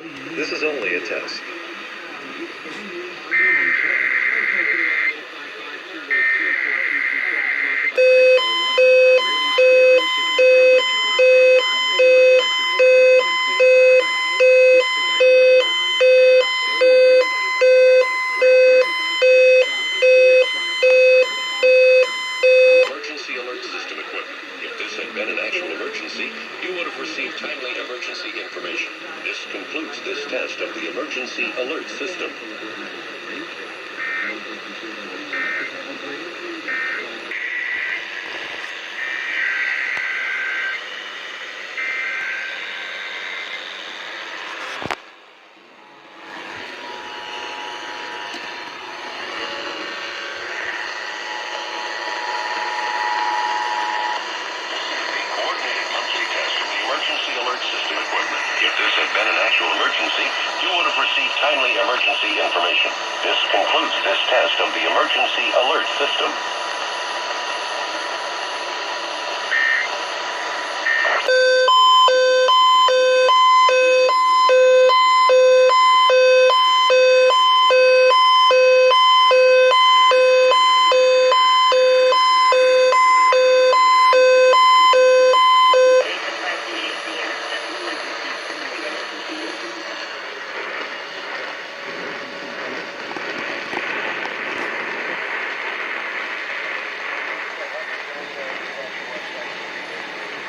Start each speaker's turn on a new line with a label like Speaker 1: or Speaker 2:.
Speaker 1: This is only a test. Emergency alert system equipment. If this had been an actual emergency, you would have received timely emergency information. This concludes this test of the emergency alert system. Emergency alert system equipment. If this had been an actual emergency, you would have received timely emergency information. This concludes this test of the emergency alert system.